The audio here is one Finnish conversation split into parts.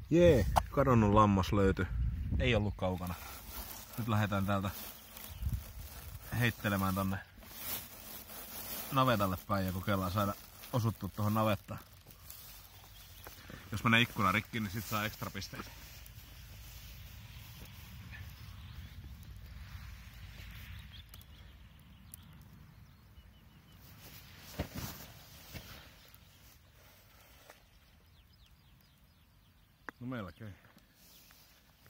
Jee, kadonnut lammas löytyi. Ei ollut kaukana. Nyt lähdetään täältä heittelemään tonne navetalle päin ja kokeillaan saada osuttua tuohon navettaan. Jos menee ikkuna rikki, niin sit saa ekstra pisteitä. No melkein.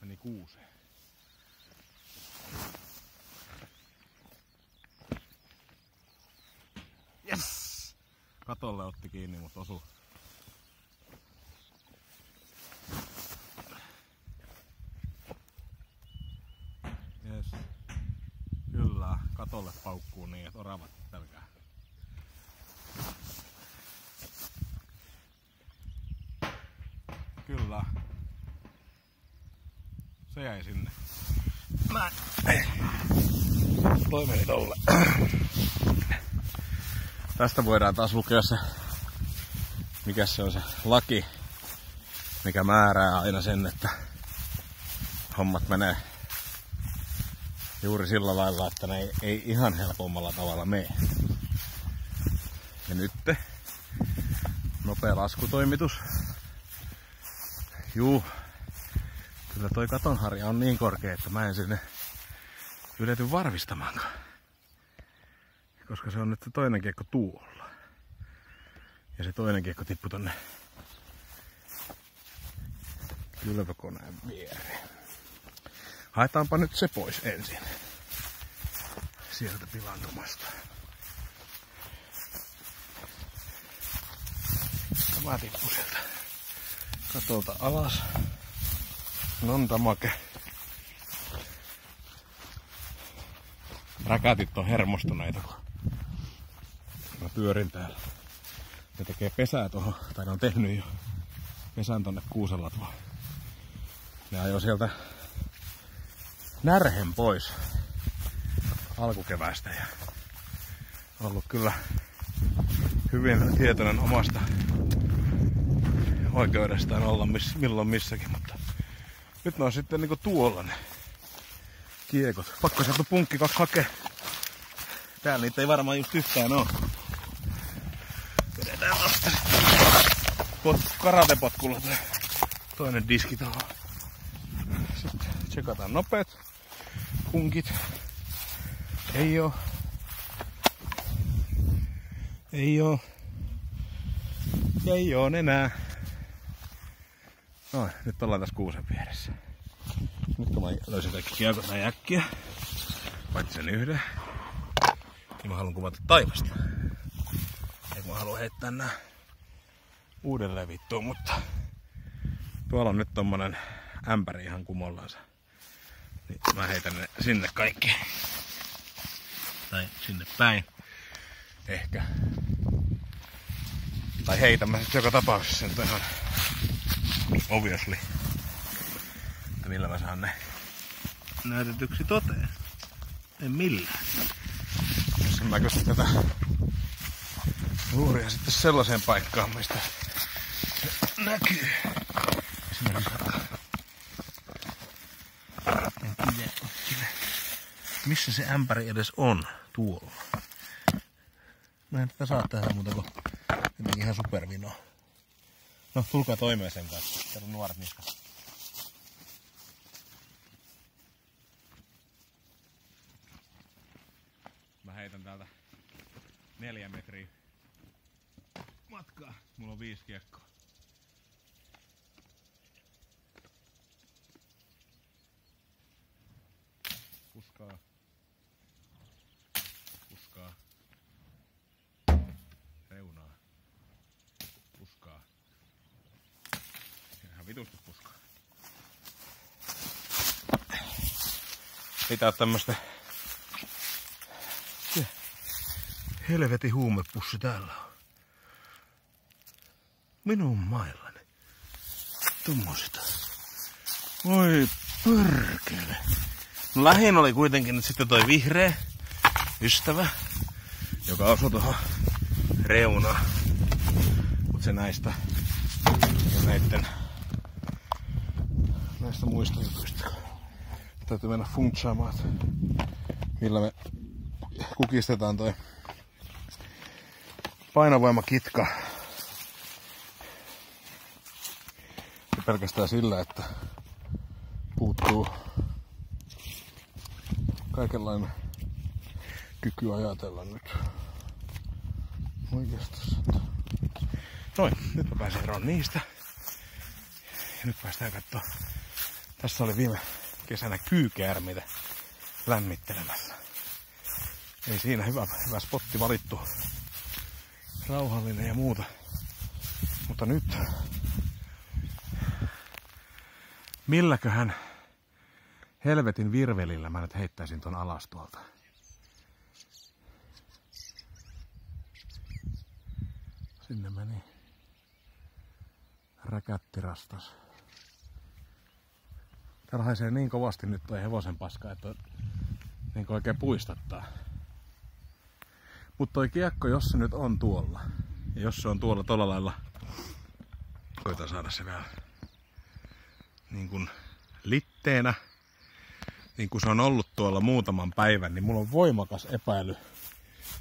Meni 6. Yes! Katolle otti kiinni, mutta osui. Yes. Kyllä, katolle paukkuu niin, että oravat pelkää. Kyllä. Se jäi sinne. Toi meni tolle. Tästä voidaan taas lukea se, mikä se on se laki, mikä määrää aina sen, että hommat menee juuri sillä lailla, että ne ei ihan helpommalla tavalla mene. Ja nyt nopea laskutoimitus. Juu, kyllä toi katonharja on niin korkea, että mä en sinne ylety varvistamaankaan. Koska se on nyt se toinen kiekko tuolla. Ja se toinen kiekko tippui tonne kylvökoneen viereen. Haetaanpa nyt se pois ensin. Sieltä pilantumasta. Tämä tippui sieltä katolta alas. Nontamake. Räkätit on hermostuneita, kun mä pyörin täällä. Ne tekee pesää tuohon, tai ne on tehnyt jo pesän tonne kuusenlatvoon. Ne ajoi sieltä närhen pois alkukeväästä ja ollut kyllä hyvin tietoinen omasta oikeudestaan olla milloin missäkin, mutta nyt ne on sitten niinku tuolla ne kiekot. Pakko sieltä punkki 2 hakea. Täällä niitä ei varmaan just yhtään oo. Vedetään tosta karatepotkulla toinen diski tuohon. Sitten tsekataan nopeet punkit. Ei oo. Ei oo. Ei oo enää. Noin, nyt ollaan tässä kuusen vieressä. Nyt kun mä löysin kaikki kiekot näin äkkiä, paitsi sen yhden, niin mä haluan kuvata taivasta. Ja mä haluan heittää nää uudelleen vittuun, mutta tuolla on nyt tommonen ämpäri ihan kumollansa. Niin mä heitän ne sinne kaikki. Tai sinne päin. Ehkä. Tai heitän mä sit joka tapauksessa sen ihan obviously. Että millä mä saan ne näytetyksi toteen. En millään. Jos mä kysyn tätä luuria sitten sellaiseen paikkaan, mistä se näkyy. Esimerkiksi missä se ämpäri edes on tuolla? Mä en tätä saa tehdä muuta kuin jotenkin ihan supervinoa. No, tulkaa toimeen sen kanssa. Täällä on nuoret niskat. Mä heitän täältä 4 metriä matkaa. Mulla on 5 kiekkoa. Puskaa. Puskaa. Reunaa. Puskaa. Ihan vitusti puskaa. Pitää tämmöstä helvetin huumepussi täällä on. Minun maillani. Tummosita. Oi pörkele. No, lähin oli kuitenkin nyt sitten toi vihreä ystävä, joka osui tuohon reunaan. Mut se näistä ja näitten muista jutuista. Täytyy mennä funtsaamaan, millä me kukistetaan toi painovoimakitka. Ja pelkästään sillä, että puuttuu kaikenlainen kyky ajatella nyt. Oikeastaan. Noin, nyt mä pääsen eroon niistä. Ja nyt päästään kattoo. Tässä oli viime kesänä kyykäärmeitä lämmittelemässä. Ei siinä, hyvä spotti valittu. Rauhallinen ja muuta. Mutta nyt milläköhän helvetin virvelillä mä nyt heittäisin ton alas tuolta. Sinne meni räkättirastas. Täällä haisee niin kovasti nyt toi hevosen paska, että niin oikein puistattaa. Mutta toi kiekko, jos se nyt on tuolla, ja jos se on tuolla tolla lailla, koitan saada se vielä niin kuin litteenä, niin kuin se on ollut tuolla muutaman päivän, niin mulla on voimakas epäily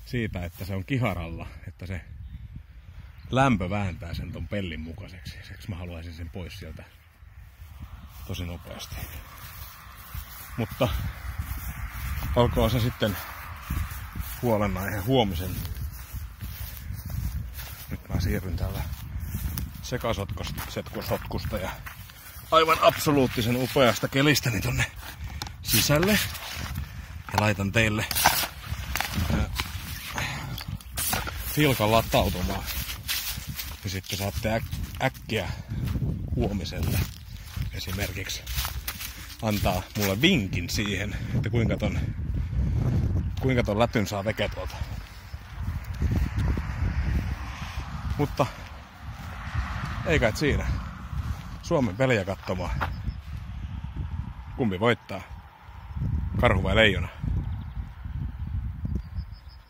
siitä, että se on kiharalla, että se lämpö vääntää sen ton pellin mukaiseksi. Siksi mä haluaisin sen pois sieltä tosi nopeasti. Mutta olkoon se sitten huolenaihe huomisen. Nyt mä siirryn tällä sekasotkusta ja aivan absoluuttisen upeasta kelistäni tonne sisälle. Ja laitan teille filkan latautumaan. Ja sitten saatte äkkiä huomiselle esimerkiksi antaa mulle vinkin siihen, että kuinka ton lätyn saa veke tuolta. Mutta ei kai siinä. Suomen peliä katsomaan. Kumpi voittaa? Karhu vai leijona?